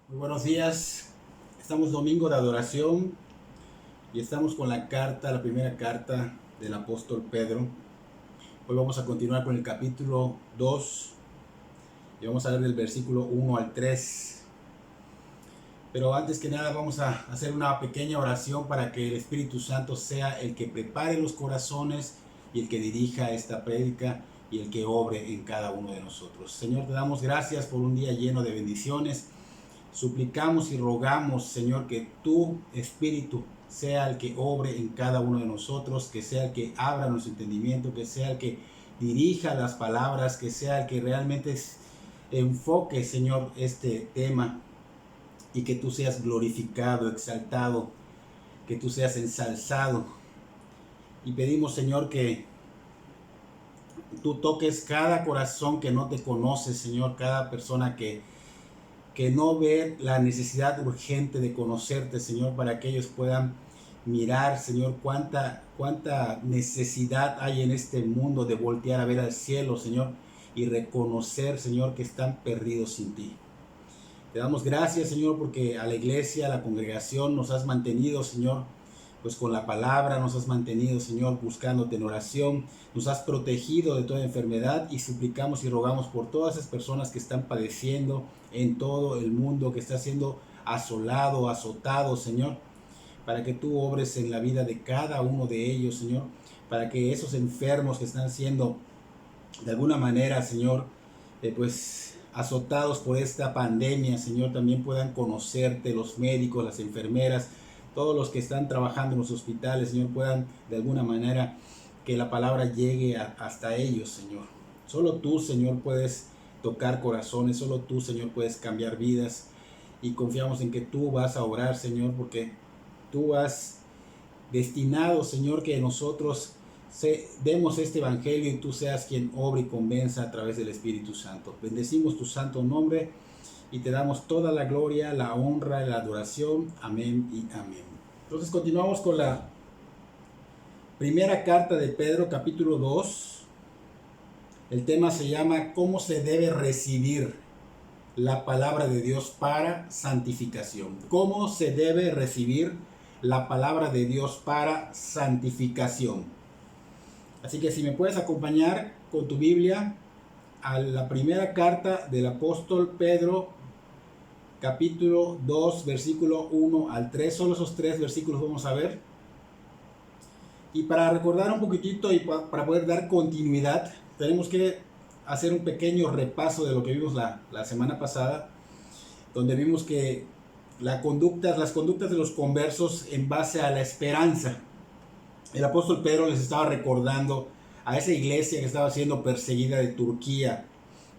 Muy buenos días. Estamos domingo de adoración y estamos con la primera carta del apóstol Pedro. Hoy vamos a continuar con el capítulo 2 y vamos a ver del versículo 1 al 3. Pero antes que nada vamos a hacer una pequeña oración para que el Espíritu Santo sea el que prepare los corazones y el que dirija esta prédica y el que obre en cada uno de nosotros. Señor, te damos gracias por un día lleno de bendiciones. Suplicamos y rogamos, Señor, que tu Espíritu sea el que obre en cada uno de nosotros, que sea el que abra nuestro entendimiento, que sea el que dirija las palabras, que sea el que realmente enfoque, Señor, este tema y que tú seas glorificado, exaltado, que tú seas ensalzado. Y pedimos, Señor, que tú toques cada corazón que no te conoce, Señor, cada persona que no ve la necesidad urgente de conocerte, Señor, para que ellos puedan mirar, Señor, cuánta necesidad hay en este mundo de voltear a ver al cielo, Señor, y reconocer, Señor, que están perdidos sin ti. Te damos gracias, Señor, porque a la iglesia, a la congregación nos has mantenido, Señor, pues con la palabra, nos has mantenido, Señor, buscándote en oración, nos has protegido de toda enfermedad y suplicamos y rogamos por todas esas personas que están padeciendo en todo el mundo, que está siendo asolado, azotado, Señor, para que tú obres en la vida de cada uno de ellos, Señor, para que esos enfermos que están siendo de alguna manera, Señor, pues azotados por esta pandemia, Señor, también puedan conocerte, los médicos, las enfermeras, todos los que están trabajando en los hospitales, Señor, puedan de alguna manera que la palabra llegue hasta ellos, Señor. Solo tú, Señor, puedes tocar corazones, solo tú, Señor, puedes cambiar vidas y confiamos en que tú vas a obrar, Señor, porque tú has destinado, Señor, que nosotros demos este evangelio y tú seas quien obre y convenza a través del Espíritu Santo. Bendecimos tu santo nombre y te damos toda la gloria, la honra y la adoración. Amén y amén. Entonces continuamos con la primera carta de Pedro, capítulo 2. El tema se llama ¿Cómo se debe recibir la palabra de Dios para santificación? ¿Cómo se debe recibir la palabra de Dios para santificación? Así que si me puedes acompañar con tu Biblia a la primera carta del apóstol Pedro, capítulo 2, versículo 1 al 3. Solo esos tres versículos vamos a ver. Y para recordar un poquitito y para poder dar continuidad, tenemos que hacer un pequeño repaso de lo que vimos la semana pasada, donde vimos que las conductas de los conversos en base a la esperanza. El apóstol Pedro les estaba recordando a esa iglesia que estaba siendo perseguida de Turquía,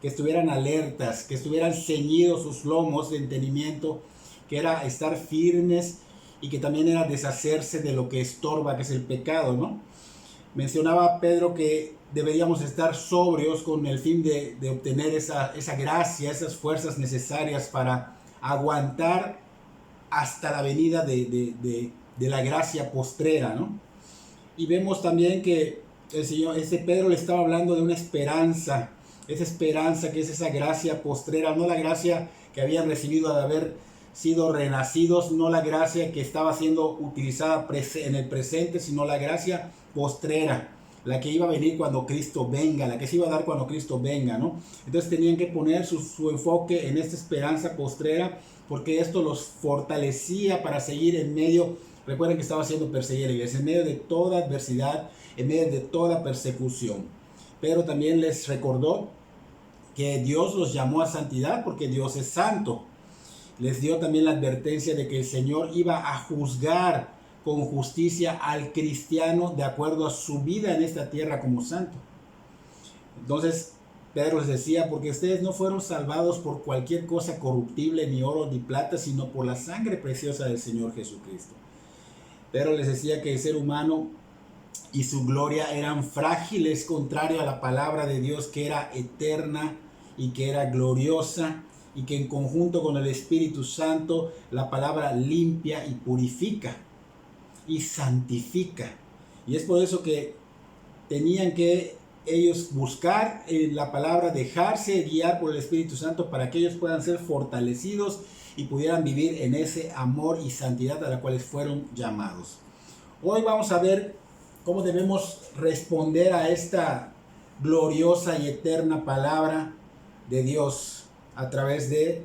que estuvieran alertas, que estuvieran ceñidos sus lomos de entendimiento, que era estar firmes y que también era deshacerse de lo que estorba, que es el pecado, ¿no? Mencionaba Pedro que deberíamos estar sobrios con el fin de obtener esa gracia, esas fuerzas necesarias para aguantar hasta la venida de la gracia postrera, ¿no? Y vemos también que el Señor, Pedro le estaba hablando de una esperanza, esa esperanza que es esa gracia postrera, no la gracia que habían recibido de haber sido renacidos, no la gracia que estaba siendo utilizada en el presente, sino la gracia postrera, la que iba a venir cuando Cristo venga, la que se iba a dar cuando Cristo venga, ¿no? Entonces tenían que poner su enfoque en esta esperanza postrera, porque esto los fortalecía para seguir en medio. Recuerden que estaba siendo perseguida la iglesia en medio de toda adversidad, en medio de toda persecución. Pero también les recordó que Dios los llamó a santidad porque Dios es santo. Les dio también la advertencia de que el Señor iba a juzgar con justicia al cristiano de acuerdo a su vida en esta tierra como santo. Entonces Pedro les decía, porque ustedes no fueron salvados por cualquier cosa corruptible, ni oro ni plata, sino por la sangre preciosa del Señor Jesucristo. Pero les decía que el ser humano y su gloria eran frágiles contrario a la palabra de Dios, que era eterna y que era gloriosa, y que en conjunto con el Espíritu Santo la palabra limpia y purifica y santifica. Y es por eso que tenían que ellos buscar la palabra, dejarse guiar por el Espíritu Santo para que ellos puedan ser fortalecidos y pudieran vivir en ese amor y santidad a la cual fueron llamados. Hoy vamos a ver cómo debemos responder a esta gloriosa y eterna palabra de Dios a través de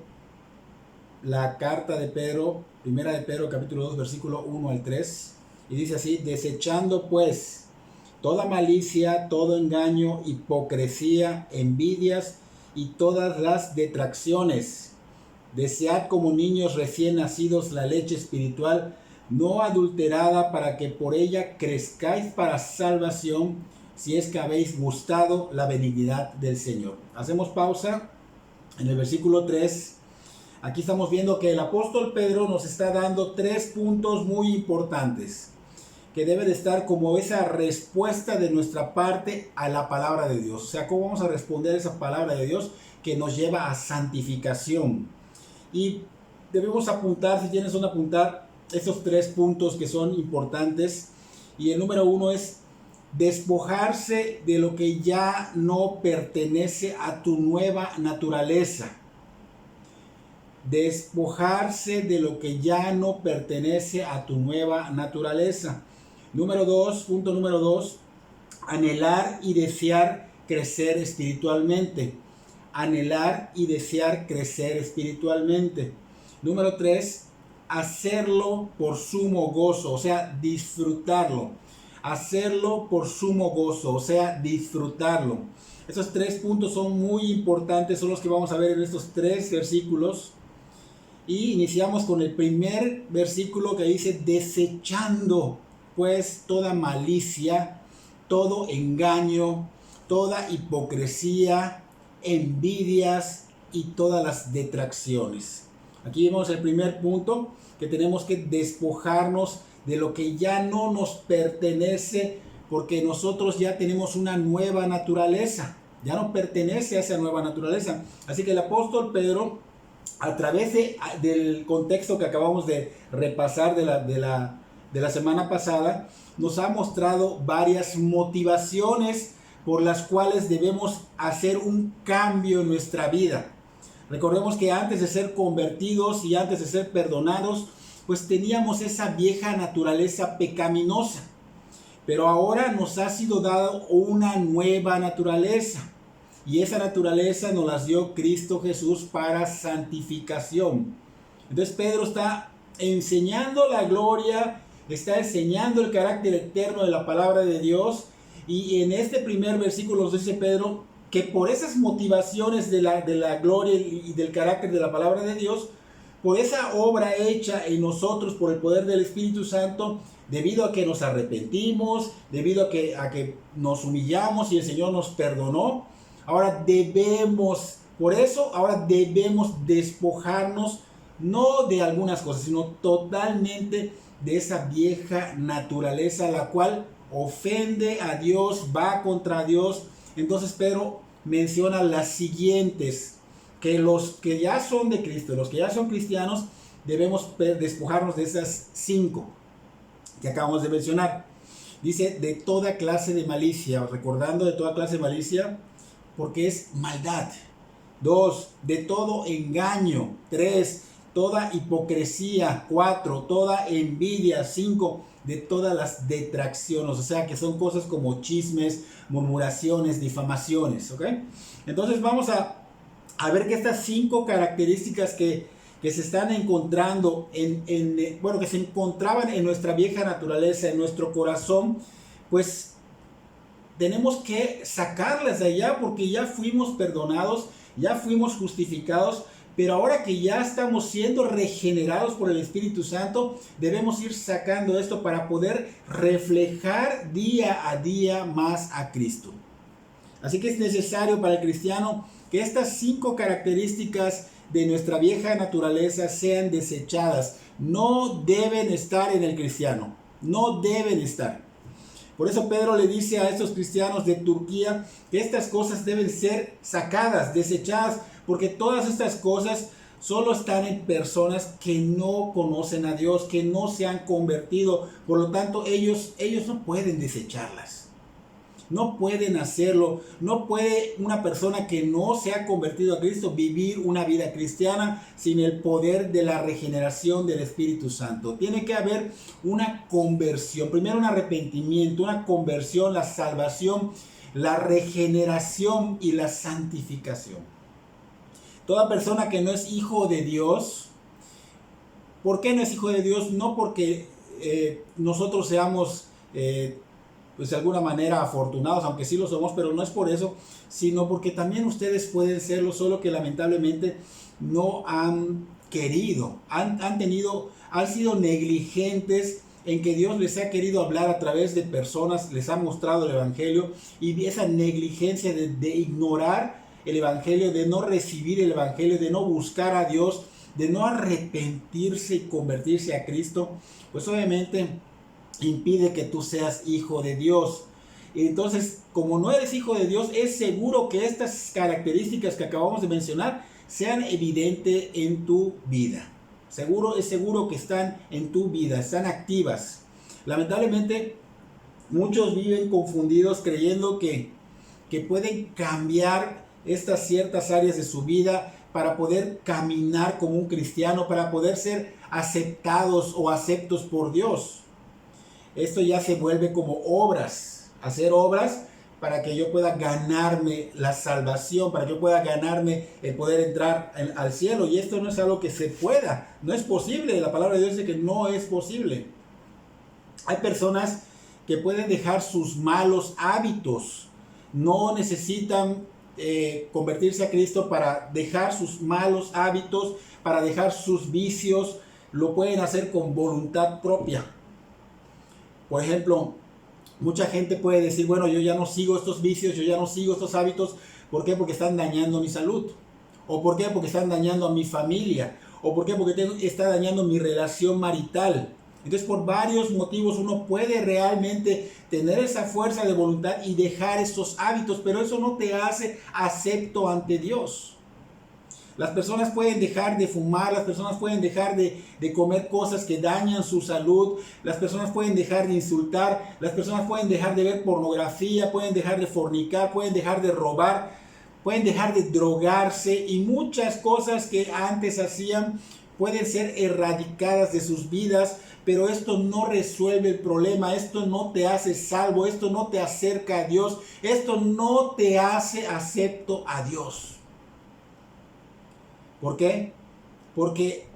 la carta de Pedro, primera de Pedro capítulo 2 versículo 1 al 3, y dice así: desechando pues toda malicia, todo engaño, hipocresía, envidias y todas las detracciones, desead como niños recién nacidos la leche espiritual no adulterada, para que por ella crezcáis para salvación, si es que habéis gustado la benignidad del Señor. Hacemos pausa en el versículo 3. Aquí estamos viendo que el apóstol Pedro nos está dando 3 puntos muy importantes que debe de estar como esa respuesta de nuestra parte a la palabra de Dios. O sea, cómo vamos a responder a esa palabra de Dios que nos lleva a santificación. Y debemos apuntar, si tienes un apuntar, esos 3 puntos que son importantes. Y el número 1 es despojarse de lo que ya no pertenece a tu nueva naturaleza. Despojarse de lo que ya no pertenece a tu nueva naturaleza. Número 2, punto número 2, anhelar y desear crecer espiritualmente. Anhelar y desear crecer espiritualmente. Número 3, hacerlo por sumo gozo, o sea, disfrutarlo. Hacerlo por sumo gozo, o sea, disfrutarlo. Esos 3 puntos son muy importantes, son los que vamos a ver en estos 3 versículos. Y iniciamos con el primer versículo que dice: desechando pues toda malicia, todo engaño, toda hipocresía, envidias y todas las detracciones. Aquí vemos el primer punto, que tenemos que despojarnos de lo que ya no nos pertenece, porque nosotros ya tenemos una nueva naturaleza, ya no pertenece a esa nueva naturaleza. Así que el apóstol Pedro, a través del contexto que acabamos de repasar de la semana pasada, nos ha mostrado varias motivaciones por las cuales debemos hacer un cambio en nuestra vida. Recordemos que antes de ser convertidos y antes de ser perdonados, pues teníamos esa vieja naturaleza pecaminosa. Pero ahora nos ha sido dado una nueva naturaleza. Y esa naturaleza nos la dio Cristo Jesús para santificación. Entonces Pedro está enseñando la gloria, está enseñando el carácter eterno de la palabra de Dios. Y en este primer versículo nos dice Pedro que por esas motivaciones de la gloria y del carácter de la palabra de Dios, por esa obra hecha en nosotros por el poder del Espíritu Santo, debido a que nos arrepentimos, debido a que nos humillamos y el Señor nos perdonó, ahora debemos despojarnos no de algunas cosas, sino totalmente de esa vieja naturaleza, la cual ofende a Dios, va contra Dios. Entonces Pedro menciona las siguientes, que los que ya son de Cristo, los que ya son cristianos, debemos despojarnos de esas 5 que acabamos de mencionar. Dice: de toda clase de malicia, recordando de toda clase de malicia, porque es maldad. 2, de todo engaño. 3, toda hipocresía. 4, toda envidia. 5, de todas las detracciones, o sea que son cosas como chismes, murmuraciones, difamaciones, ¿ok? Entonces vamos a ver que estas 5 características que se están encontrando, que se encontraban en nuestra vieja naturaleza, en nuestro corazón, pues tenemos que sacarlas de allá, porque ya fuimos perdonados, ya fuimos justificados. Pero ahora que ya estamos siendo regenerados por el Espíritu Santo, debemos ir sacando esto para poder reflejar día a día más a Cristo. Así que es necesario para el cristiano que estas 5 características de nuestra vieja naturaleza sean desechadas. No deben estar en el cristiano, no deben estar. Por eso Pedro le dice a estos cristianos de Turquía que estas cosas deben ser sacadas, desechadas, porque todas estas cosas solo están en personas que no conocen a Dios, que no se han convertido. Por lo tanto, ellos no pueden desecharlas. No pueden hacerlo. No puede una persona que no se ha convertido a Cristo vivir una vida cristiana sin el poder de la regeneración del Espíritu Santo. Tiene que haber una conversión. Primero un arrepentimiento, una conversión, la salvación, la regeneración y la santificación. Toda persona que no es hijo de Dios, ¿por qué no es hijo de Dios? No porque nosotros seamos pues de alguna manera afortunados, aunque sí lo somos, pero no es por eso, sino porque también ustedes pueden serlo, solo que lamentablemente no han querido, han sido negligentes en que Dios les ha querido hablar a través de personas, les ha mostrado el Evangelio, y esa negligencia de ignorar el Evangelio, de no recibir el Evangelio, de no buscar a Dios, de no arrepentirse y convertirse a Cristo, pues obviamente impide que tú seas hijo de Dios. Y entonces, como no eres hijo de Dios, es seguro que estas características que acabamos de mencionar sean evidentes en tu vida. Es seguro que están en tu vida, están activas. Lamentablemente, muchos viven confundidos creyendo que pueden cambiar estas ciertas áreas de su vida para poder caminar como un cristiano, para poder ser aceptados o aceptos por Dios. Esto ya se vuelve como obras, hacer obras para que yo pueda ganarme la salvación, para que yo pueda ganarme el poder entrar al cielo. Y esto no es algo que se pueda, no es posible. La palabra de Dios dice que no es posible. Hay personas que pueden dejar sus malos hábitos, no necesitan convertirse a Cristo para dejar sus malos hábitos, para dejar sus vicios, lo pueden hacer con voluntad propia. Por ejemplo, mucha gente puede decir, bueno, yo ya no sigo estos vicios, yo ya no sigo estos hábitos. ¿Por qué? Porque están dañando mi salud. ¿O por qué? Porque están dañando a mi familia. ¿O por qué? Porque está dañando mi relación marital. Entonces, por varios motivos uno puede realmente tener esa fuerza de voluntad y dejar estos hábitos, pero eso no te hace acepto ante Dios. Las personas pueden dejar de fumar, las personas pueden dejar de comer cosas que dañan su salud, las personas pueden dejar de insultar, las personas pueden dejar de ver pornografía, pueden dejar de fornicar, pueden dejar de robar, pueden dejar de drogarse, y muchas cosas que antes hacían pueden ser erradicadas de sus vidas, pero esto no resuelve el problema, esto no te hace salvo, esto no te acerca a Dios, esto no te hace acepto a Dios. ¿Por qué? Porque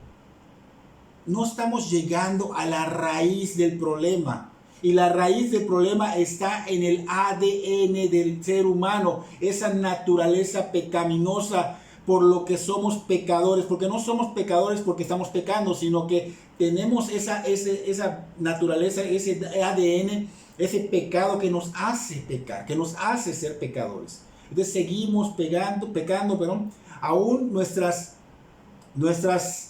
no estamos llegando a la raíz del problema. Y la raíz del problema está en el ADN del ser humano, esa naturaleza pecaminosa por lo que somos pecadores. Porque no somos pecadores porque estamos pecando, sino que tenemos esa naturaleza, ese ADN, ese pecado que nos hace pecar, que nos hace ser pecadores. Entonces seguimos pecando, aún nuestras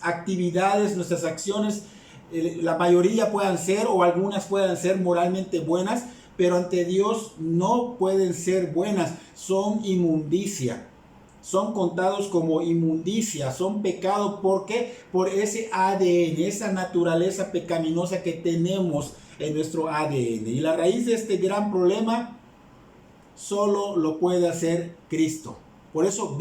actividades, nuestras acciones, la mayoría puedan ser o algunas puedan ser moralmente buenas, pero ante Dios no pueden ser buenas, son inmundicia, son contados como inmundicia, son pecado. ¿Por qué? Por ese ADN, esa naturaleza pecaminosa que tenemos en nuestro ADN. Y la raíz de este gran problema solo lo puede hacer Cristo. Por eso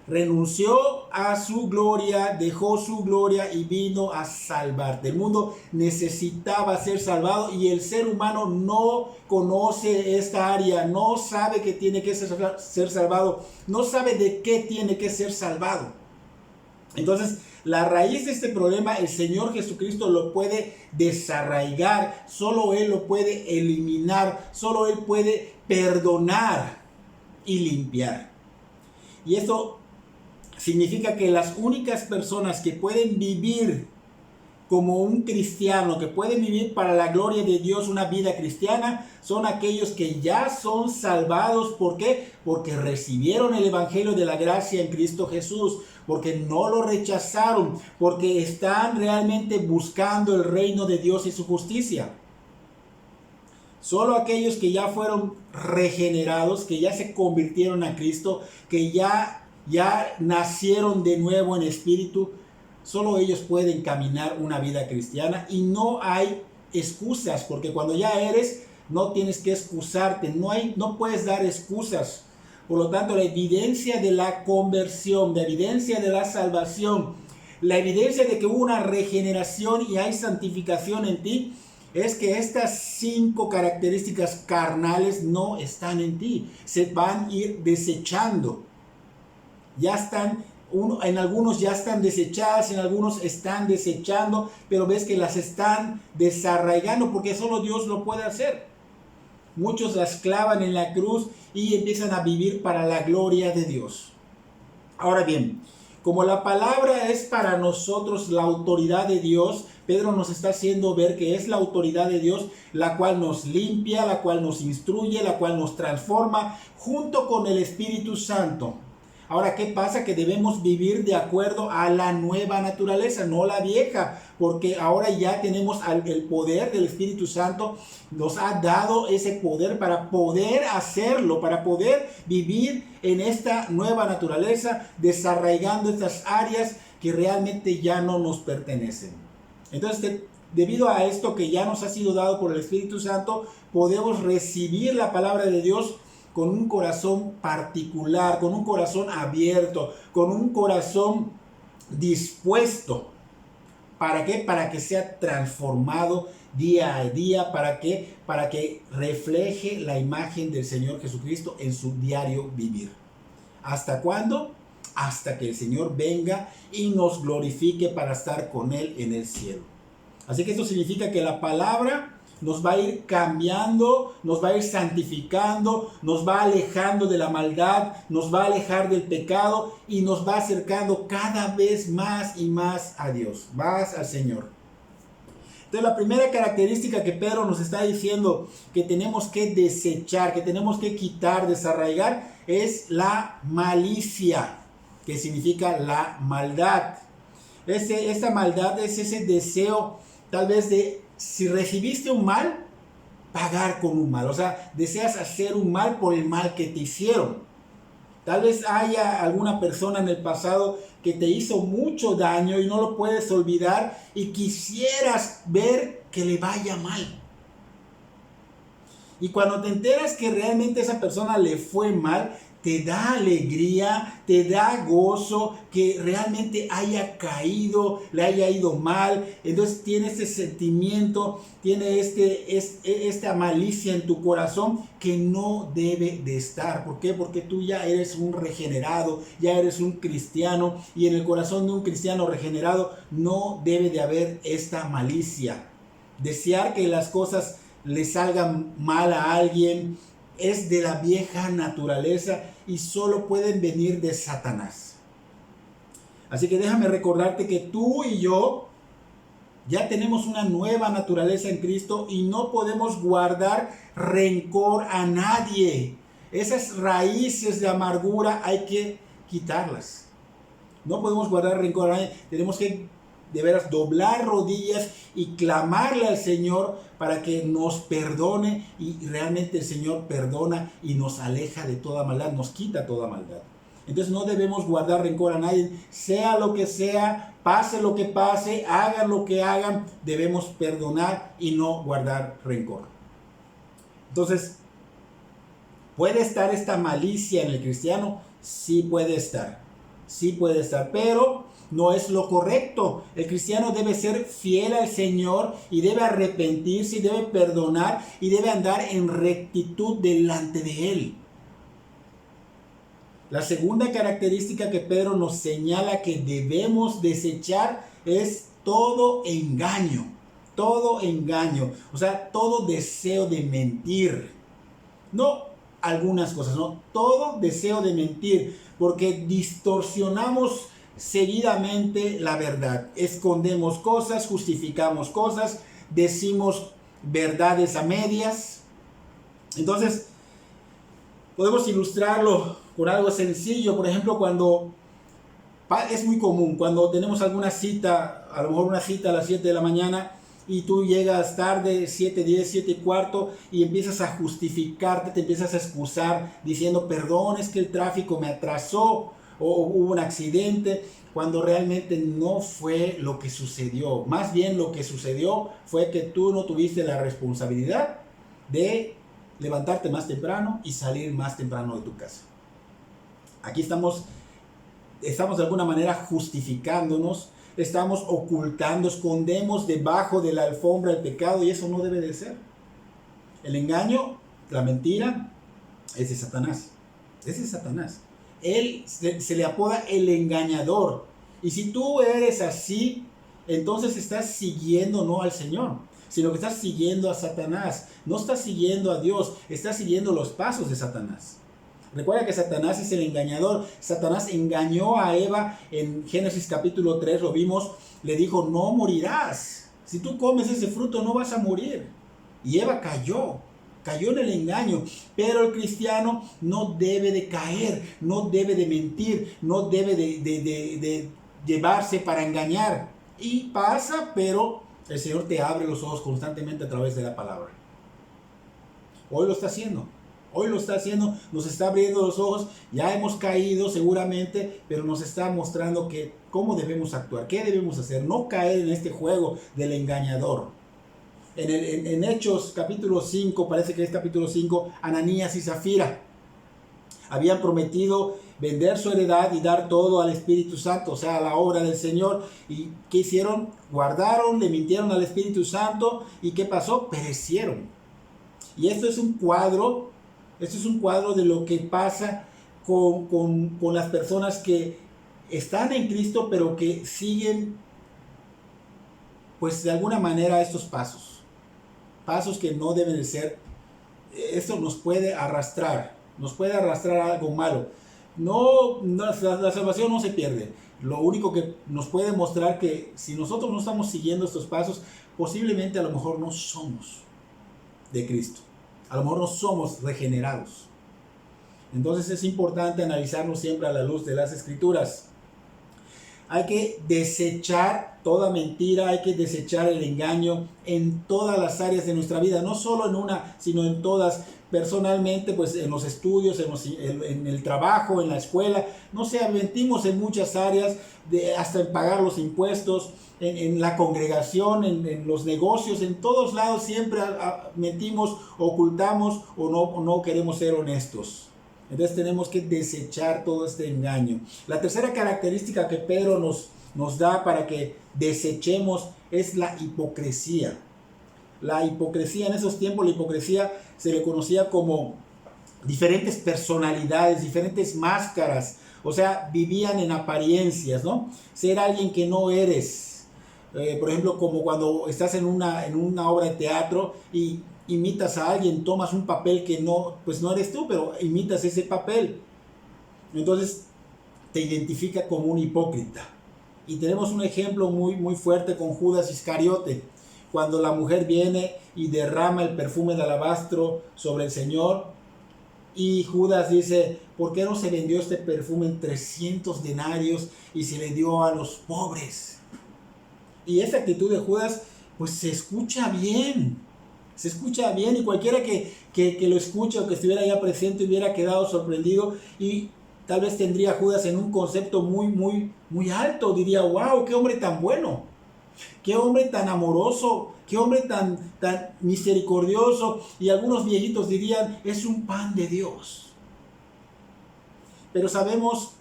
renunció a su gloria, dejó su gloria y vino a salvarte. El mundo necesitaba ser salvado y el ser humano no conoce esta área, no sabe que tiene que ser salvado, no sabe de qué tiene que ser salvado. Entonces, la raíz de este problema, el Señor Jesucristo lo puede desarraigar, solo Él lo puede eliminar, solo Él puede perdonar y limpiar. Y esto significa que las únicas personas que pueden vivir como un cristiano, que pueden vivir para la gloria de Dios una vida cristiana, son aquellos que ya son salvados. ¿Por qué? Porque recibieron el Evangelio de la gracia en Cristo Jesús, porque no lo rechazaron, porque están realmente buscando el reino de Dios y su justicia. Solo aquellos que ya fueron regenerados, que ya se convirtieron a Cristo, que ya nacieron de nuevo en espíritu, solo ellos pueden caminar una vida cristiana. Y no hay excusas, porque cuando ya eres, no tienes que excusarte, no puedes dar excusas. Por lo tanto, la evidencia de la conversión, la evidencia de la salvación, la evidencia de que hubo una regeneración y hay santificación en ti, es que estas 5 características carnales no están en ti, se van a ir desechando. Ya están, en algunos ya están desechadas, en algunos están desechando, pero ves que las están desarraigando porque solo Dios lo puede hacer. Muchos las clavan en la cruz y empiezan a vivir para la gloria de Dios. Ahora bien, como la palabra es para nosotros la autoridad de Dios, Pedro nos está haciendo ver que es la autoridad de Dios la cual nos limpia, la cual nos instruye, la cual nos transforma junto con el Espíritu Santo. Ahora, ¿qué pasa? Que debemos vivir de acuerdo a la nueva naturaleza, no la vieja, porque ahora ya tenemos el poder del Espíritu Santo, nos ha dado ese poder para poder hacerlo, para poder vivir en esta nueva naturaleza, desarraigando estas áreas que realmente ya no nos pertenecen. Entonces, debido a esto que ya nos ha sido dado por el Espíritu Santo, podemos recibir la palabra de Dios con un corazón particular, con un corazón abierto, con un corazón dispuesto. ¿Para qué? Para que sea transformado día a día. ¿Para qué? Para que refleje la imagen del Señor Jesucristo en su diario vivir. ¿Hasta cuándo? Hasta que el Señor venga y nos glorifique para estar con Él en el cielo. Así que esto significa que la palabra nos va a ir cambiando, nos va a ir santificando, nos va alejando de la maldad, nos va a alejar del pecado y nos va acercando cada vez más y más a Dios, más al Señor. Entonces, la primera característica que Pedro nos está diciendo que tenemos que desechar, que tenemos que quitar, desarraigar, es la malicia, que significa la maldad. Esta maldad es ese deseo tal vez de, si recibiste un mal, pagar con un mal. O sea, deseas hacer un mal por el mal que te hicieron. Tal vez haya alguna persona en el pasado que te hizo mucho daño y no lo puedes olvidar y quisieras ver que le vaya mal. Y cuando te enteras que realmente a esa persona le fue mal, te da alegría, te da gozo, que realmente haya caído, le haya ido mal. Entonces tiene este sentimiento, tiene esta malicia en tu corazón que no debe de estar. ¿Por qué? Porque tú ya eres un regenerado, ya eres un cristiano, y en el corazón de un cristiano regenerado no debe de haber esta malicia. Desear que las cosas le salgan mal a alguien es de la vieja naturaleza y solo pueden venir de Satanás. Así que déjame recordarte que tú y yo ya tenemos una nueva naturaleza en Cristo y no podemos guardar rencor a nadie. Esas raíces de amargura hay que quitarlas. No podemos guardar rencor a nadie. Tenemos que de veras doblar rodillas y clamarle al Señor para que nos perdone, y realmente el Señor perdona y nos aleja de toda maldad, nos quita toda maldad. Entonces no debemos guardar rencor a nadie, sea lo que sea, pase lo que pase, hagan lo que hagan, debemos perdonar y no guardar rencor. Entonces, ¿puede estar esta malicia en el cristiano? Sí puede estar, pero no es lo correcto. El cristiano debe ser fiel al Señor y debe arrepentirse y debe perdonar y debe andar en rectitud delante de Él. La segunda característica que Pedro nos señala que debemos desechar es todo engaño. Todo engaño, o sea, todo deseo de mentir. No algunas cosas, no, todo deseo de mentir, porque distorsionamos seguidamente la verdad. Escondemos cosas, justificamos cosas, decimos verdades a medias. Entonces, podemos ilustrarlo con algo sencillo. Por ejemplo, cuando es muy común, cuando tenemos alguna cita, a lo mejor una cita a las 7 de la mañana, y tú llegas tarde, 7:10, 7:15, y empiezas a justificarte, te empiezas a excusar diciendo, perdón, es que el tráfico me atrasó, o hubo un accidente, cuando realmente no fue lo que sucedió. Más bien lo que sucedió fue que tú no tuviste la responsabilidad de levantarte más temprano y salir más temprano de tu casa. Aquí estamos de alguna manera justificándonos, estamos ocultando, escondemos debajo de la alfombra el pecado, y eso no debe de ser. El engaño, la mentira, es de Satanás. Es de Satanás. Él se le apoda el engañador. Y si tú eres así, entonces estás siguiendo no al Señor, sino que estás siguiendo a Satanás. No estás siguiendo a Dios, estás siguiendo los pasos de Satanás. Recuerda que Satanás es el engañador. Satanás engañó a Eva en Génesis capítulo 3, lo vimos, le dijo, no morirás. Si tú comes ese fruto no vas a morir. Y Eva cayó en el engaño. Pero el cristiano no debe de caer, no debe de mentir, no debe de llevarse para engañar. Y pasa, pero el Señor te abre los ojos constantemente a través de la palabra. Hoy lo está haciendo. Hoy lo está haciendo, nos está abriendo los ojos. Ya hemos caído seguramente, pero nos está mostrando que cómo debemos actuar, qué debemos hacer, no caer en este juego del engañador. En Hechos capítulo 5, parece que es capítulo 5, Ananías y Zafira habían prometido vender su heredad y dar todo al Espíritu Santo, o sea, a la obra del Señor. ¿Y qué hicieron? Guardaron, le mintieron al Espíritu Santo. ¿Y qué pasó? Perecieron. Y esto es un cuadro de lo que pasa con las personas que están en Cristo, pero que siguen, pues de alguna manera, estos pasos que no deben de ser. Esto nos puede arrastrar a algo malo. La salvación no se pierde. Lo único que nos puede mostrar que si nosotros no estamos siguiendo estos pasos, posiblemente a lo mejor no somos de Cristo. A lo mejor no somos regenerados. Entonces es importante analizarnos siempre a la luz de las Escrituras. Hay que desechar toda mentira, hay que desechar el engaño en todas las áreas de nuestra vida, no solo en una, sino en todas. Personalmente, pues en los estudios, en el trabajo, en la escuela, no sé, mentimos en muchas áreas, hasta en pagar los impuestos, en la congregación, en los negocios, en todos lados siempre mentimos, ocultamos o no queremos ser honestos. Entonces tenemos que desechar todo este engaño. La tercera característica que Pedro nos da para que desechemos es la hipocresía. La hipocresía, en esos tiempos la hipocresía se le conocía como diferentes personalidades, diferentes máscaras. O sea, vivían en apariencias, ¿no? Ser alguien que no eres. Por ejemplo, como cuando estás en una obra de teatro y imitas a alguien, tomas un papel que no eres tú, pero imitas ese papel. Entonces te identifica como un hipócrita. Y tenemos un ejemplo muy, muy fuerte con Judas Iscariote, cuando la mujer viene y derrama el perfume de alabastro sobre el Señor, y Judas dice, ¿por qué no se vendió este perfume en 300 denarios y se le dio a los pobres? Y esa actitud de Judas, pues se escucha bien, y cualquiera que lo escuche o que estuviera ya presente hubiera quedado sorprendido, y tal vez tendría a Judas en un concepto muy, muy, muy alto. Diría, wow, qué hombre tan bueno, qué hombre tan amoroso, qué hombre tan misericordioso. Y algunos viejitos dirían, es un pan de Dios. Pero sabemos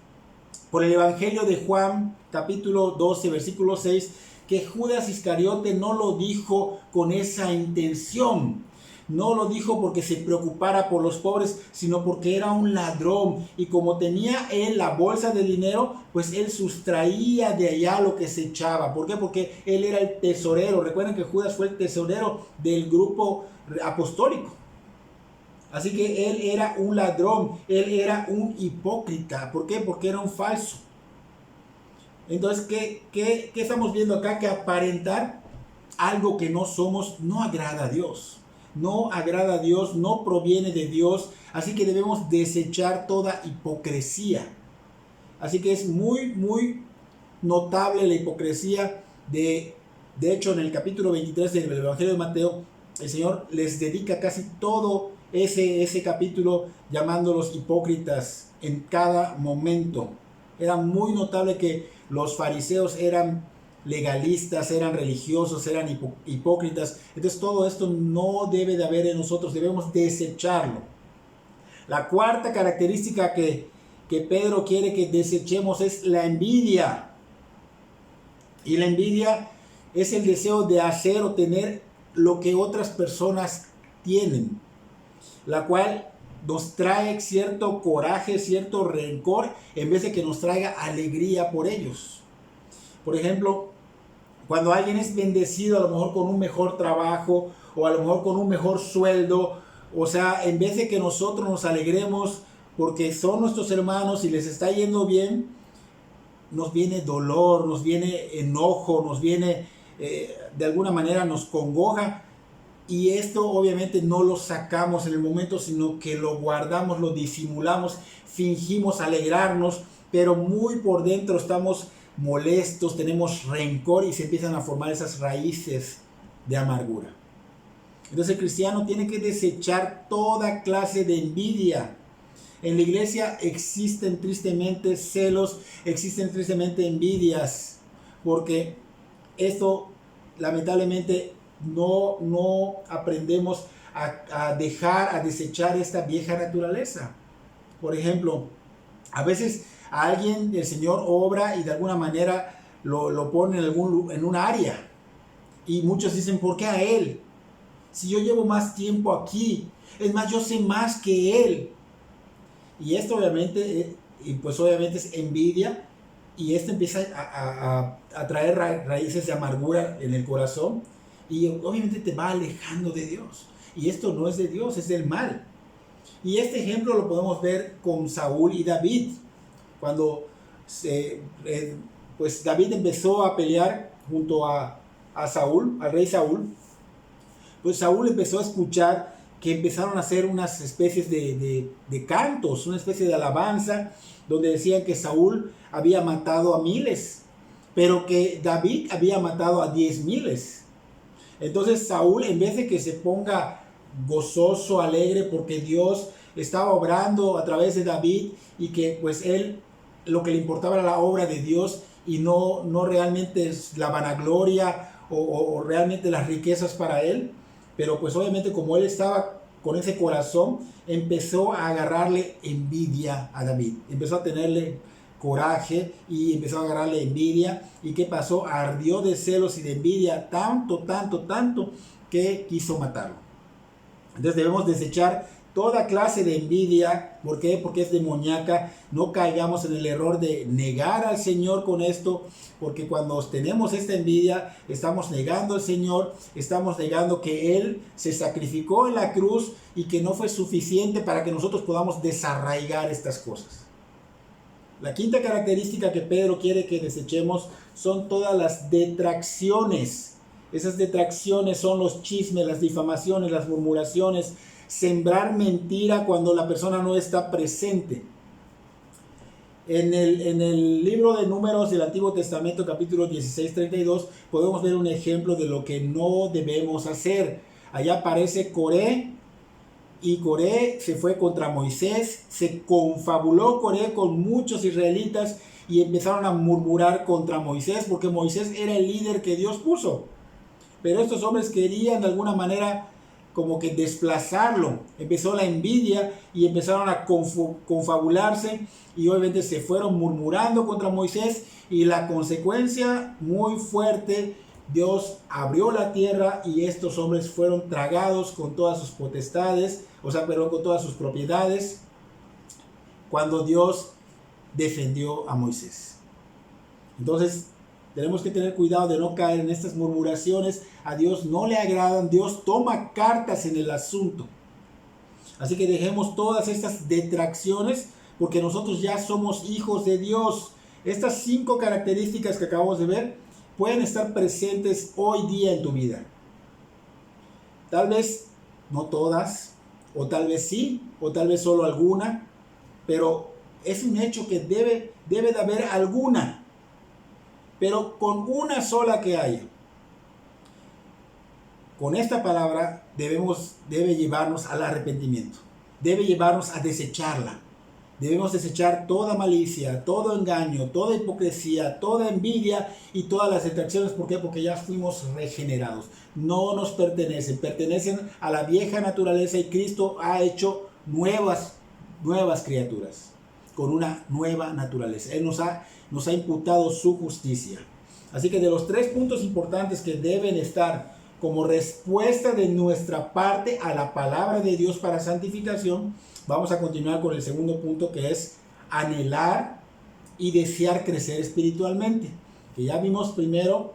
por el Evangelio de Juan, capítulo 12, versículo 6, que Judas Iscariote no lo dijo con esa intención. No lo dijo porque se preocupara por los pobres, sino porque era un ladrón. Y como tenía él la bolsa de dinero, pues él sustraía de allá lo que se echaba. ¿Por qué? Porque él era el tesorero. Recuerden que Judas fue el tesorero del grupo apostólico. Así que él era un ladrón, él era un hipócrita. ¿Por qué? Porque era un falso. Entonces, ¿qué estamos viendo acá? Que aparentar algo que no somos no agrada a Dios. No agrada a Dios, no proviene de Dios. Así que debemos desechar toda hipocresía. Así que es muy, muy notable la hipocresía. De hecho, en el capítulo 23 del Evangelio de Mateo, el Señor les dedica casi todo ese capítulo llamándolos hipócritas en cada momento. Era muy notable que los fariseos eran legalistas, eran religiosos, eran hipócritas. Entonces todo esto no debe de haber en nosotros, debemos desecharlo. La cuarta característica que Pedro quiere que desechemos es la envidia. Y la envidia es el deseo de hacer o tener lo que otras personas tienen, la cual nos trae cierto coraje, cierto rencor, en vez de que nos traiga alegría por ellos. Por ejemplo, cuando alguien es bendecido a lo mejor con un mejor trabajo o a lo mejor con un mejor sueldo, o sea, en vez de que nosotros nos alegremos porque son nuestros hermanos y les está yendo bien, nos viene dolor, nos viene enojo, nos viene, de alguna manera nos congoja. Y esto obviamente no lo sacamos en el momento, sino que lo guardamos, lo disimulamos, fingimos alegrarnos, pero muy por dentro estamos molestos, tenemos rencor y se empiezan a formar esas raíces de amargura. Entonces el cristiano tiene que desechar toda clase de envidia. En la iglesia existen tristemente celos, existen tristemente envidias, porque esto lamentablemente no aprendemos a dejar, a desechar esta vieja naturaleza. Por ejemplo, a veces a alguien el Señor obra y de alguna manera lo pone en un área. Y muchos dicen, ¿por qué a él? Si yo llevo más tiempo aquí, es más, yo sé más que él. Y esto obviamente, obviamente es envidia, y esto empieza a traer raíces de amargura en el corazón, y obviamente te va alejando de Dios. Y esto no es de Dios, es del mal. Y este ejemplo lo podemos ver con Saúl y David. Cuando pues David empezó a pelear junto a Saúl, al rey Saúl, pues Saúl empezó a escuchar que empezaron a hacer unas especies de cantos, una especie de alabanza, donde decían que Saúl había matado a miles, pero que David había matado a 10,000. Entonces Saúl, en vez de que se ponga gozoso, alegre, porque Dios estaba obrando a través de David y que pues él, lo que le importaba era la obra de Dios y no realmente la vanagloria o realmente las riquezas para él, pero pues obviamente como él estaba con ese corazón, empezó a agarrarle envidia a David, empezó a tenerle coraje y empezó a agarrarle envidia. ¿Y qué pasó? Ardió de celos y de envidia tanto que quiso matarlo. Entonces debemos desechar toda clase de envidia. ¿Por qué? Porque es demoníaca. No caigamos en el error de negar al Señor con esto, porque cuando tenemos esta envidia, estamos negando al Señor, estamos negando que Él se sacrificó en la cruz y que no fue suficiente para que nosotros podamos desarraigar estas cosas. La quinta característica que Pedro quiere que desechemos son todas las detracciones. Esas detracciones son los chismes, las difamaciones, las murmuraciones, sembrar mentira cuando la persona no está presente. En el libro de Números del Antiguo Testamento, capítulo 16:32, podemos ver un ejemplo de lo que no debemos hacer. Allá aparece Coré, y Coré se fue contra Moisés, se confabuló Coré con muchos israelitas y empezaron a murmurar contra Moisés, porque Moisés era el líder que Dios puso. Pero estos hombres querían de alguna manera como que desplazarlo. Empezó la envidia y empezaron a confabularse y obviamente se fueron murmurando contra Moisés, y la consecuencia muy fuerte, Dios abrió la tierra y estos hombres fueron tragados con todas sus potestades, con todas sus propiedades, cuando Dios defendió a Moisés. Entonces tenemos que tener cuidado de no caer en estas murmuraciones. A Dios no le agradan, Dios toma cartas en el asunto. Así que dejemos todas estas detracciones, porque nosotros ya somos hijos de Dios. Estas 5 características que acabamos de ver pueden estar presentes hoy día en tu vida. Tal vez no todas, o tal vez sí, o tal vez solo alguna, pero es un hecho que debe de haber alguna. Pero con una sola que haya, con esta palabra debe llevarnos al arrepentimiento, debe llevarnos a desecharla. Debemos desechar toda malicia, todo engaño, toda hipocresía, toda envidia y todas las distracciones. ¿Por qué? Porque ya fuimos regenerados. No nos pertenecen, pertenecen a la vieja naturaleza y Cristo ha hecho nuevas criaturas con una nueva naturaleza. Él nos ha imputado su justicia. Así que de los 3 puntos importantes que deben estar como respuesta de nuestra parte a la palabra de Dios para santificación, vamos a continuar con el segundo punto, que es anhelar y desear crecer espiritualmente. Que ya vimos primero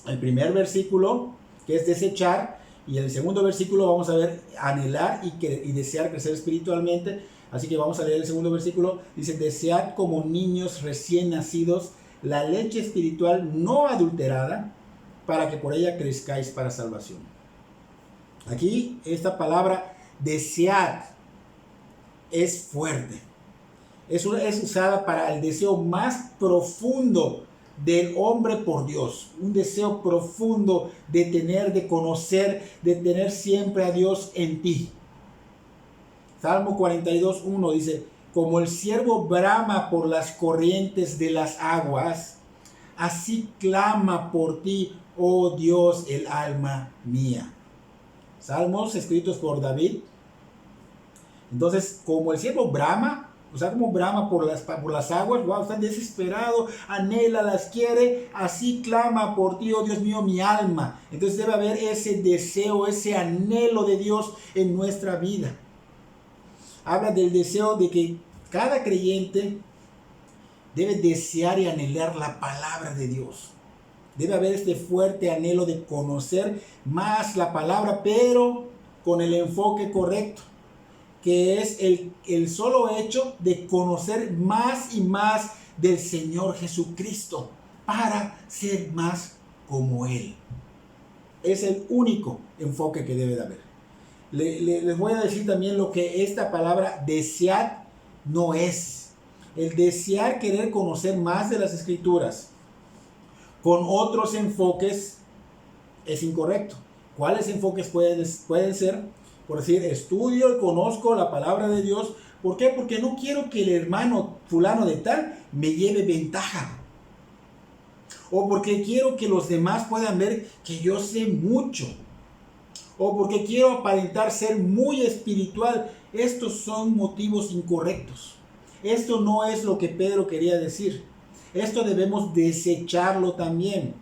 el primer versículo, que es desechar, y el segundo versículo vamos a ver anhelar y desear crecer espiritualmente. Así que vamos a leer el segundo versículo. Dice: desead como niños recién nacidos la leche espiritual no adulterada, para que por ella crezcáis para salvación. Aquí esta palabra desead es fuerte. Es usada para el deseo más profundo del hombre por Dios. Un deseo profundo de tener, de conocer, de tener siempre a Dios en ti. Salmo 42:1 dice: como el ciervo brama por las corrientes de las aguas, así clama por ti, oh Dios, el alma mía. Salmos escritos por David. Entonces, como el ciervo brama, o sea, como brama por las aguas, wow, está desesperado, anhela, las quiere, así clama por ti, oh Dios mío, mi alma. Entonces debe haber ese deseo, ese anhelo de Dios en nuestra vida. Habla del deseo de que cada creyente debe desear y anhelar la palabra de Dios. Debe haber este fuerte anhelo de conocer más la palabra, pero con el enfoque correcto, que es el solo hecho de conocer más y más del Señor Jesucristo para ser más como Él. Es el único enfoque que debe de haber. Les voy a decir también lo que esta palabra desear no es. El desear querer conocer más de las Escrituras con otros enfoques es incorrecto. ¿Cuáles enfoques pueden ser? Por decir, estudio y conozco la palabra de Dios. ¿Por qué? Porque no quiero que el hermano fulano de tal me lleve ventaja. O porque quiero que los demás puedan ver que yo sé mucho. O porque quiero aparentar ser muy espiritual. Estos son motivos incorrectos. Esto no es lo que Pedro quería decir. Esto debemos desecharlo también.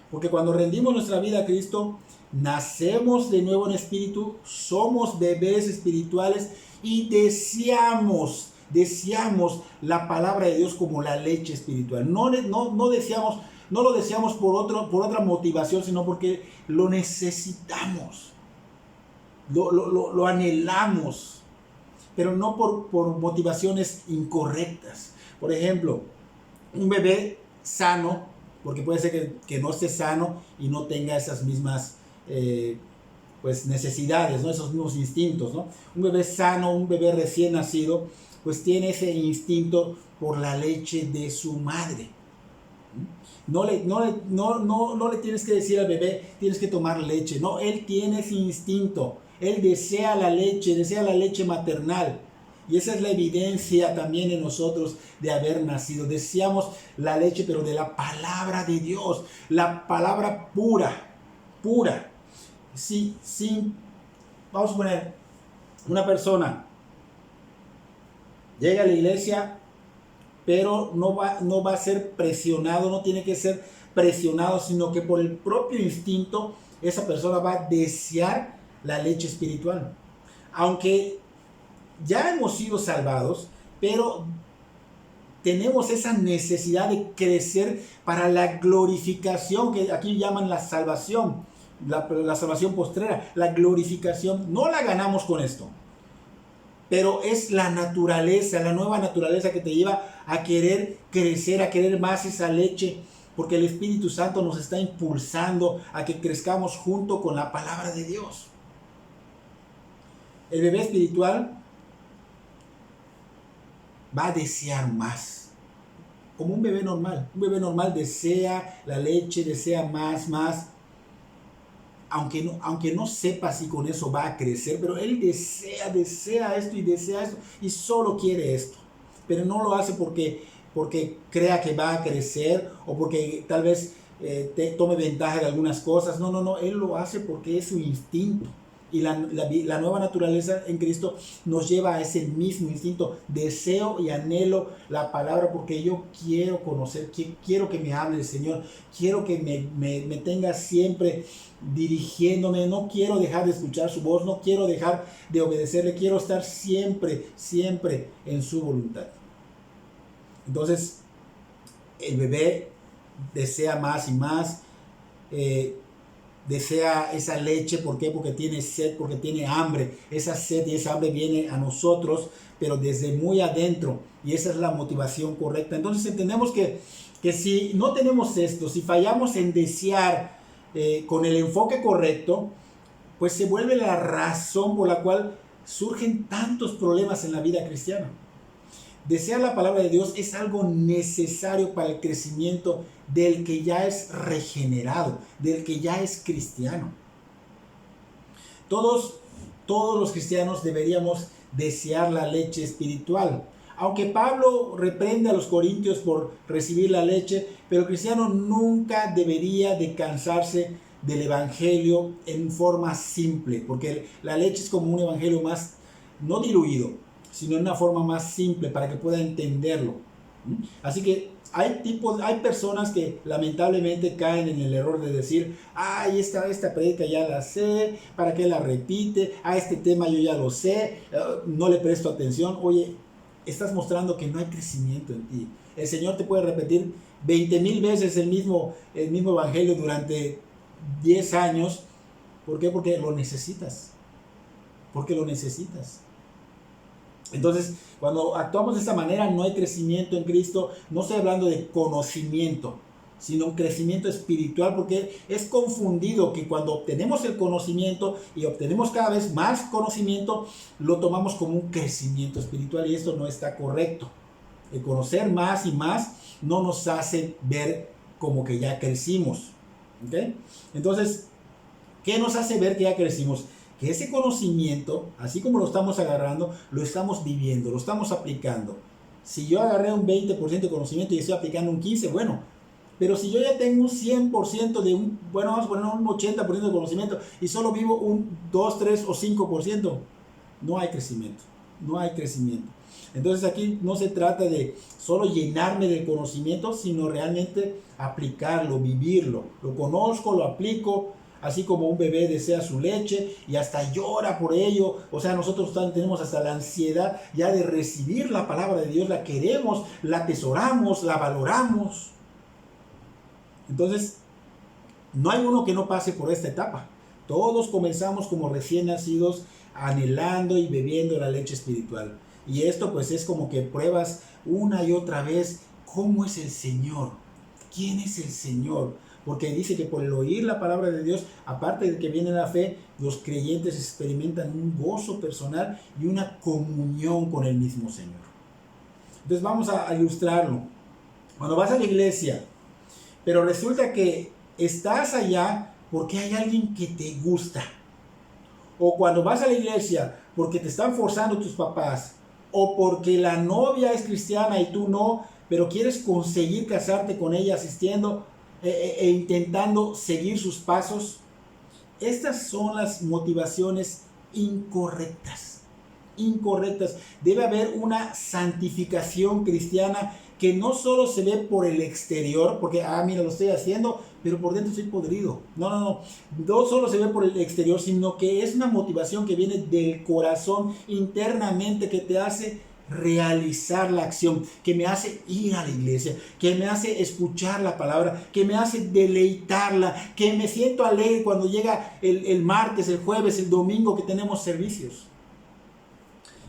Porque cuando rendimos nuestra vida a Cristo, nacemos de nuevo en espíritu, somos bebés espirituales y deseamos la palabra de Dios como la leche espiritual. No lo deseamos por otra motivación, sino porque lo necesitamos. Lo anhelamos, pero no por motivaciones incorrectas. Por ejemplo, un bebé sano, porque puede ser que no esté sano y no tenga esas mismas necesidades, ¿no? Esos mismos instintos, ¿no? Un bebé sano, un bebé recién nacido, pues tiene ese instinto por la leche de su madre. No le tienes que decir al bebé, tienes que tomar leche. No, él tiene ese instinto. Él desea la leche maternal. Y esa es la evidencia también en nosotros de haber nacido. Deseamos la leche, pero de la palabra de Dios. La palabra pura. Sí, vamos a poner, una persona llega a la iglesia, pero no va a ser presionado, no tiene que ser presionado, sino que por el propio instinto esa persona va a desear la leche espiritual. Aunque ya hemos sido salvados, pero tenemos esa necesidad de crecer para la glorificación, que aquí llaman la salvación, la salvación postrera. La glorificación no la ganamos con esto, pero es la naturaleza, la nueva naturaleza que te lleva a querer crecer, a querer más esa leche, porque el Espíritu Santo nos está impulsando a que crezcamos junto con la palabra de Dios. El bebé espiritual va a desear más, como un bebé normal. Un bebé normal desea la leche, desea más, aunque no sepa si con eso va a crecer, pero él desea esto y desea esto y solo quiere esto. pero no lo hace porque crea que va a crecer o porque tal vez tome ventaja de algunas cosas. No, Él lo hace porque es su instinto. Y la nueva naturaleza en Cristo nos lleva a ese mismo instinto. Deseo y anhelo la palabra porque yo quiero conocer, quiero que me hable el Señor, quiero que me tenga siempre dirigiéndome, no quiero dejar de escuchar su voz, no quiero dejar de obedecerle, quiero estar siempre en su voluntad. Entonces, el bebé desea más y más, desea esa leche. ¿Por qué? Porque tiene sed, porque tiene hambre. Esa sed y esa hambre viene a nosotros, pero desde muy adentro, y esa es la motivación correcta. Entonces entendemos que si no tenemos esto, si fallamos en desear con el enfoque correcto, pues se vuelve la razón por la cual surgen tantos problemas en la vida cristiana. Desear la palabra de Dios es algo necesario para el crecimiento del que ya es regenerado, del que ya es cristiano. Todos los cristianos deberíamos desear la leche espiritual. Aunque Pablo reprende a los corintios por recibir la leche, pero el cristiano nunca debería de cansarse del evangelio en forma simple, porque la leche es como un evangelio más, no diluido, sino en una forma más simple para que pueda entenderlo. Así que hay personas que lamentablemente caen en el error de decir, ay, esta predica ya la sé, ¿para qué la repite? Este tema yo ya lo sé, no le presto atención. Oye, estás mostrando que no hay crecimiento en ti. El Señor te puede repetir 20,000 veces el mismo evangelio durante 10 años. ¿Por qué? Porque lo necesitas. Porque lo necesitas. Entonces, cuando actuamos de esta manera, no hay crecimiento en Cristo. No estoy hablando de conocimiento, sino un crecimiento espiritual, porque es confundido que cuando obtenemos el conocimiento y obtenemos cada vez más conocimiento, lo tomamos como un crecimiento espiritual, y esto no está correcto. El conocer más y más no nos hace ver como que ya crecimos. ¿Okay? Entonces, ¿qué nos hace ver que ya crecimos? Que ese conocimiento, así como lo estamos agarrando, lo estamos viviendo, lo estamos aplicando. Si yo agarré un 20% de conocimiento y estoy aplicando un 15%, bueno, pero si yo ya tengo un 100% vamos a poner un 80% de conocimiento y solo vivo un 2, 3 o 5%, no hay crecimiento, no hay crecimiento. Entonces aquí no se trata de solo llenarme de conocimiento, sino realmente aplicarlo, vivirlo. Lo conozco, lo aplico. Así como un bebé desea su leche y hasta llora por ello. O sea, nosotros tenemos hasta la ansiedad ya de recibir la palabra de Dios. La queremos, la atesoramos, la valoramos. Entonces, no hay uno que no pase por esta etapa. Todos comenzamos como recién nacidos, anhelando y bebiendo la leche espiritual. Y esto pues es como que pruebas una y otra vez cómo es el Señor. ¿Quién es el Señor? Porque dice que por el oír la palabra de Dios, aparte de que viene la fe, los creyentes experimentan un gozo personal y una comunión con el mismo Señor. Entonces vamos a ilustrarlo. Cuando vas a la iglesia, pero resulta que estás allá porque hay alguien que te gusta. O cuando vas a la iglesia porque te están forzando tus papás, o porque la novia es cristiana y tú no, pero quieres conseguir casarte con ella asistiendo e intentando seguir sus pasos. Estas son las motivaciones incorrectas. Debe haber una santificación cristiana que no solo se ve por el exterior, porque, mira, lo estoy haciendo, pero por dentro estoy podrido. No solo se ve por el exterior, sino que es una motivación que viene del corazón internamente, que te hace realizar la acción, que me hace ir a la iglesia, que me hace escuchar la palabra, que me hace deleitarla, que me siento alegre cuando llega el martes, el jueves, el domingo que tenemos servicios.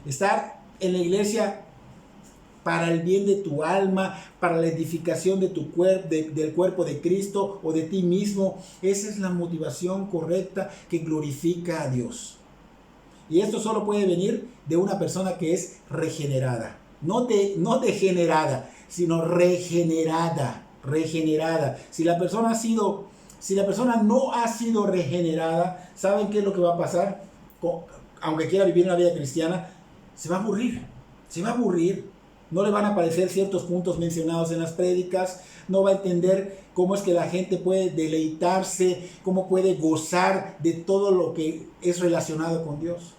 Estar en la iglesia para el bien de tu alma, para la edificación de tu del cuerpo de Cristo o de ti mismo, esa es la motivación correcta que glorifica a Dios. Y esto solo puede venir de una persona que es regenerada. No degenerada, sino regenerada. Si la persona no ha sido regenerada, ¿saben qué es lo que va a pasar? Aunque quiera vivir una vida cristiana, se va a aburrir. no le van a aparecer ciertos puntos mencionados en las prédicas, no va a entender cómo es que la gente puede deleitarse, cómo puede gozar de todo lo que es relacionado con Dios.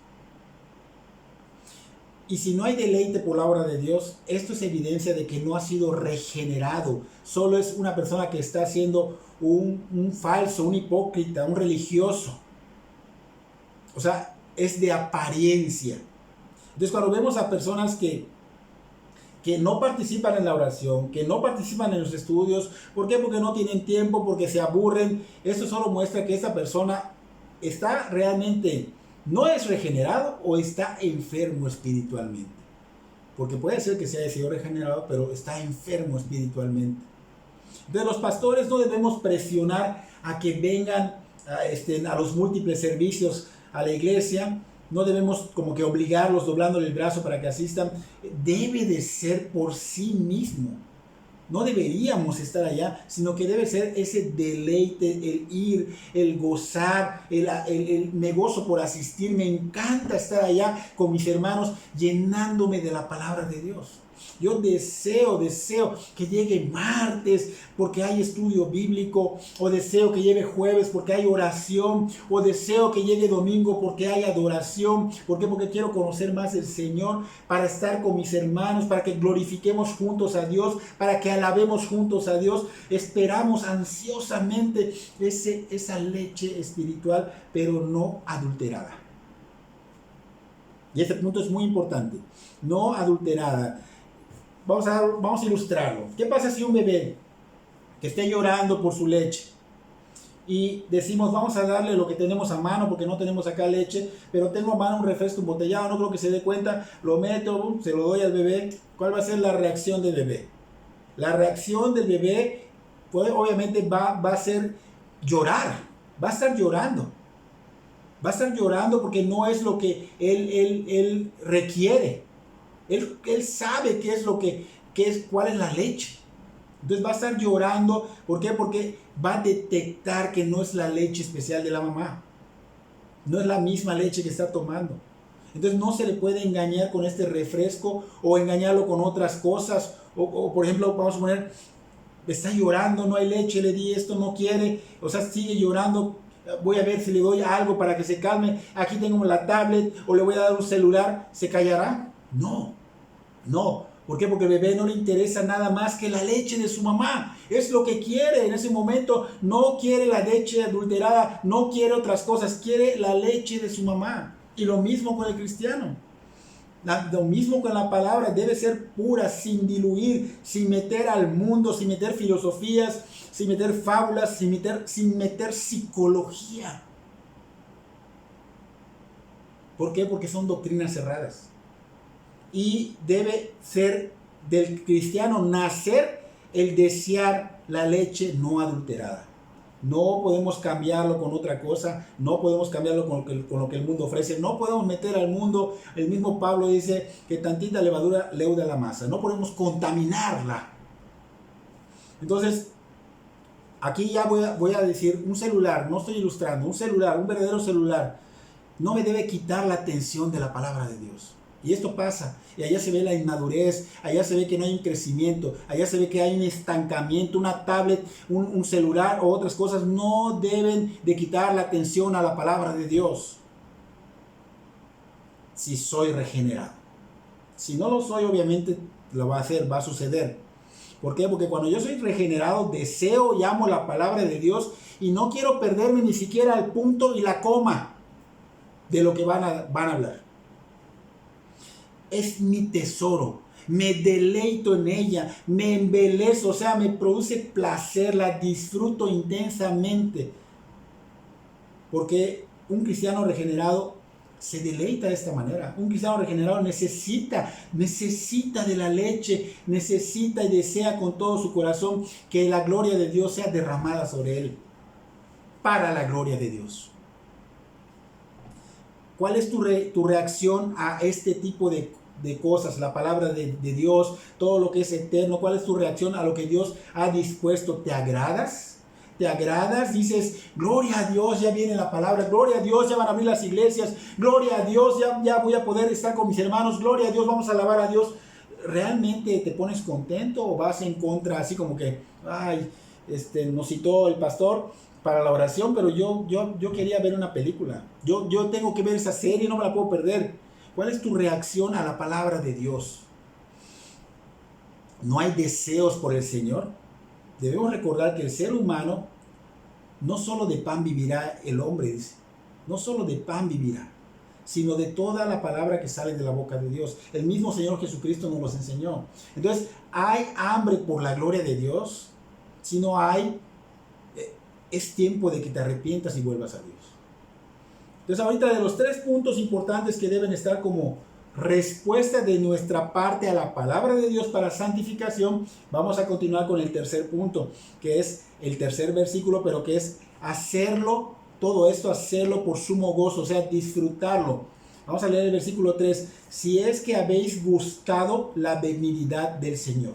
Y si no hay deleite por la obra de Dios, esto es evidencia de que no ha sido regenerado. Solo es una persona que está siendo un falso, un hipócrita, un religioso. O sea, es de apariencia. Entonces, cuando vemos a personas que no participan en la oración, que no participan en los estudios, ¿por qué? Porque no tienen tiempo, porque se aburren. Esto solo muestra que esa persona está realmente, no es regenerado o está enfermo espiritualmente. Porque puede ser que se haya sido regenerado, pero está enfermo espiritualmente. Entonces, los pastores no debemos presionar a que vengan a los múltiples servicios a la iglesia. No debemos como que obligarlos doblándole el brazo para que asistan. Debe de ser por sí mismo. No deberíamos estar allá, sino que debe ser ese deleite, el ir, el gozar, me gozo por asistir. Me encanta estar allá con mis hermanos llenándome de la palabra de Dios. Yo deseo que llegue martes porque hay estudio bíblico, o deseo que llegue jueves porque hay oración, o deseo que llegue domingo porque hay adoración. ¿Por qué? Porque quiero conocer más del Señor, para estar con mis hermanos, para que glorifiquemos juntos a Dios, para que alabemos juntos a Dios. Esperamos ansiosamente esa leche espiritual, pero no adulterada. Y este punto es muy importante, no adulterada. Vamos a ilustrarlo. ¿Qué pasa si un bebé que esté llorando por su leche y decimos vamos a darle lo que tenemos a mano porque no tenemos acá leche, pero tengo a mano un refresco embotellado, no creo que se dé cuenta, lo meto, se lo doy al bebé? ¿Cuál va a ser la reacción del bebé? La reacción del bebé pues, obviamente va a ser llorar, va a estar llorando. Va a estar llorando porque no es lo que él requiere. Él sabe qué es cuál es la leche. Entonces va a estar llorando. ¿Por qué? Porque va a detectar que no es la leche especial de la mamá. No es la misma leche que está tomando. Entonces no se le puede engañar con este refresco o engañarlo con otras cosas. O por ejemplo, vamos a poner, está llorando, no hay leche, le di esto, no quiere. O sea, sigue llorando. Voy a ver si le doy algo para que se calme. Aquí tengo la tablet o le voy a dar un celular. ¿Se callará? No. ¿Por qué? Porque al bebé no le interesa nada más que la leche de su mamá. Es lo que quiere en ese momento. No quiere la leche adulterada, no quiere otras cosas, quiere la leche de su mamá. Y lo mismo con el cristiano. Lo mismo con la palabra, debe ser pura, sin diluir, sin meter al mundo, sin meter filosofías, sin meter fábulas, sin meter psicología. ¿Por qué? Porque son doctrinas cerradas. Y debe ser del cristiano nacer el desear la leche no adulterada. No podemos cambiarlo con otra cosa, no podemos cambiarlo con lo que el mundo ofrece, no podemos meter al mundo. El mismo Pablo dice que tantita levadura leuda la masa, no podemos contaminarla. Entonces, aquí ya voy a decir, un celular, no estoy ilustrando, un celular, un verdadero celular, no me debe quitar la atención de la palabra de Dios. Y esto pasa, y allá se ve la inmadurez, allá se ve que no hay un crecimiento, allá se ve que hay un estancamiento. Una tablet, un celular o otras cosas no deben de quitar la atención a la palabra de Dios. Si soy regenerado. Si no lo soy, obviamente lo va a hacer, va a suceder. ¿Por qué? Porque cuando yo soy regenerado, deseo y amo la palabra de Dios y no quiero perderme ni siquiera el punto y la coma de lo que van a hablar. Es mi tesoro, me deleito en ella, me embelezo, o sea, me produce placer, la disfruto intensamente. Porque un cristiano regenerado se deleita de esta manera. Un cristiano regenerado necesita de la leche, necesita y desea con todo su corazón que la gloria de Dios sea derramada sobre él, para la gloria de Dios. ¿Cuál es tu reacción a este tipo de cosas, la palabra de Dios, todo lo que es eterno? ¿Cuál es tu reacción a lo que Dios ha dispuesto? ¿Te agradas? ¿Te agradas? Dices, gloria a Dios, ya viene la palabra, gloria a Dios, ya van a abrir las iglesias, gloria a Dios, ya voy a poder estar con mis hermanos, gloria a Dios, vamos a alabar a Dios. realmente te pones contento o vas en contra, así como que, ay, nos citó el pastor para la oración, pero yo quería ver una película. Yo tengo que ver esa serie, no me la puedo perder. ¿Cuál es tu reacción a la palabra de Dios? ¿No hay deseos por el Señor? Debemos recordar que el ser humano, no solo de pan vivirá el hombre, dice, no solo de pan vivirá, sino de toda la palabra que sale de la boca de Dios. El mismo Señor Jesucristo nos los enseñó. Entonces, ¿hay hambre por la gloria de Dios? Si no hay, es tiempo de que te arrepientas y vuelvas a Dios. Entonces, ahorita de los 3 puntos importantes que deben estar como respuesta de nuestra parte a la palabra de Dios para santificación, vamos a continuar con el tercer punto, que es el tercer versículo, pero que es hacerlo, todo esto hacerlo por sumo gozo, o sea, disfrutarlo. Vamos a leer el versículo 3, si es que habéis gustado la benignidad del Señor.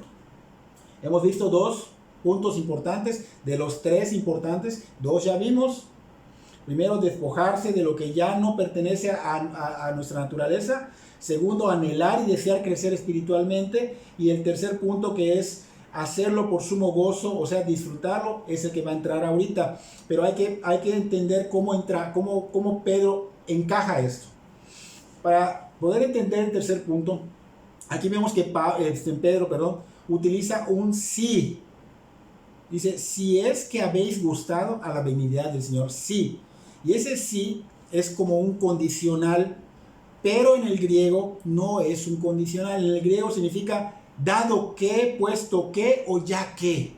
Hemos visto 2 puntos importantes, de los 3 importantes, 2 ya vimos. Primero, despojarse de lo que ya no pertenece a nuestra naturaleza. Segundo, anhelar y desear crecer espiritualmente. Y el tercer punto, que es hacerlo por sumo gozo, o sea, disfrutarlo, es el que va a entrar ahorita. Pero hay que entender cómo Pedro encaja esto. Para poder entender el tercer punto, aquí vemos que Pedro utiliza un sí. Dice, si es que habéis gustado a la benignidad del Señor, sí. Y ese sí es como un condicional, pero en el griego no es un condicional. En el griego significa dado que, puesto que o ya que.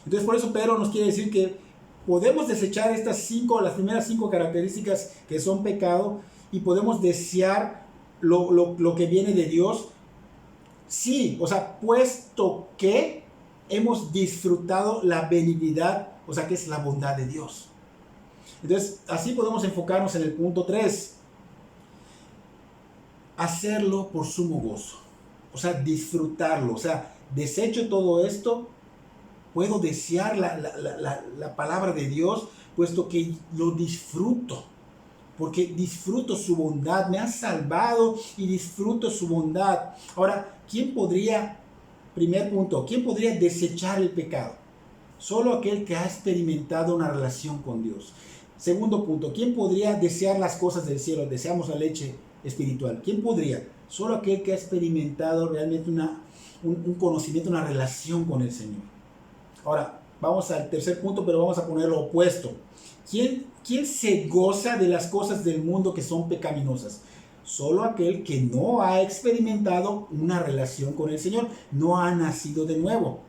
Entonces por eso Pedro nos quiere decir que podemos desechar las primeras 5 características que son pecado y podemos desear lo que viene de Dios. Sí, o sea, puesto que hemos disfrutado la benignidad, o sea, que es la bondad de Dios. Entonces, así podemos enfocarnos en el punto 3. Hacerlo por sumo gozo. O sea, disfrutarlo. O sea, desecho todo esto, puedo desear la palabra de Dios, puesto que lo disfruto. Porque disfruto su bondad, me ha salvado y disfruto su bondad. Ahora, primer punto, ¿quién podría desechar el pecado? Solo aquel que ha experimentado una relación con Dios. Segundo punto, ¿quién podría desear las cosas del cielo? Deseamos la leche espiritual. ¿Quién podría? Solo aquel que ha experimentado realmente un conocimiento, una relación con el Señor. Ahora, vamos al tercer punto, pero vamos a poner lo opuesto. ¿Quién se goza de las cosas del mundo que son pecaminosas? Solo aquel que no ha experimentado una relación con el Señor, no ha nacido de nuevo.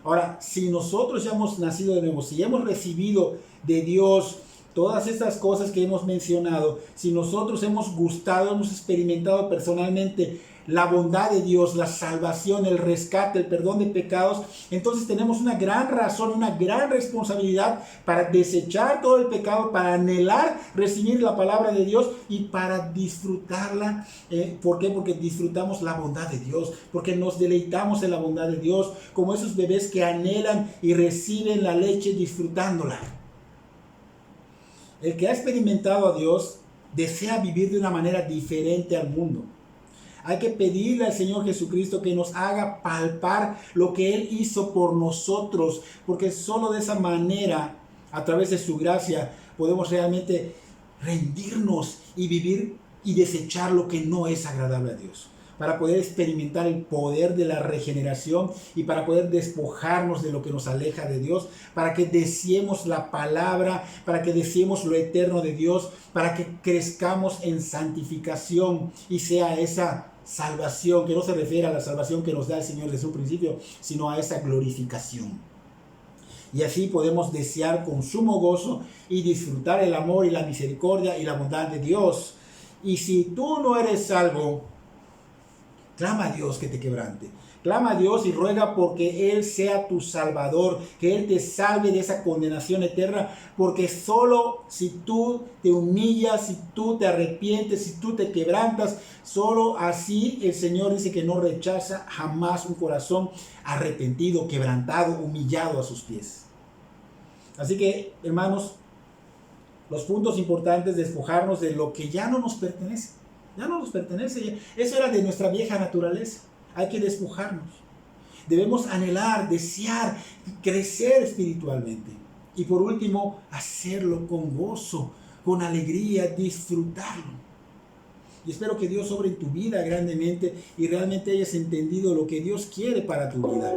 Ahora, si nosotros ya hemos nacido de nuevo, si hemos recibido de Dios todas estas cosas que hemos mencionado, si nosotros hemos gustado, hemos experimentado personalmente la bondad de Dios, la salvación, el rescate, el perdón de pecados, entonces tenemos una gran razón, una gran responsabilidad para desechar todo el pecado, para anhelar recibir la palabra de Dios y para disfrutarla. ¿Por qué? Porque disfrutamos la bondad de Dios, porque nos deleitamos en la bondad de Dios, como esos bebés que anhelan y reciben la leche disfrutándola. El que ha experimentado a Dios desea vivir de una manera diferente al mundo. Hay que pedirle al Señor Jesucristo que nos haga palpar lo que Él hizo por nosotros, porque solo de esa manera, a través de su gracia, podemos realmente rendirnos y vivir y desechar lo que no es agradable a Dios, para poder experimentar el poder de la regeneración y para poder despojarnos de lo que nos aleja de Dios, para que deseemos la palabra, para que deseemos lo eterno de Dios, para que crezcamos en santificación y sea esa salvación, que no se refiere a la salvación que nos da el Señor desde un principio, sino a esa glorificación. Y así podemos desear con sumo gozo y disfrutar el amor y la misericordia y la bondad de Dios. Y si tú no eres salvo, clama a Dios que te quebrante. Clama a Dios y ruega porque Él sea tu salvador, que Él te salve de esa condenación eterna, porque solo si tú te humillas, si tú te arrepientes, si tú te quebrantas, solo así el Señor dice que no rechaza jamás un corazón arrepentido, quebrantado, humillado a sus pies. Así que, hermanos, los puntos importantes, despojarnos de lo que ya no nos pertenece. Ya no nos pertenece. Eso era de nuestra vieja naturaleza. hay que despojarnos. Debemos anhelar, desear, crecer espiritualmente. Y por último, hacerlo con gozo, con alegría, disfrutarlo. Y espero que Dios obre en tu vida grandemente y realmente hayas entendido lo que Dios quiere para tu vida.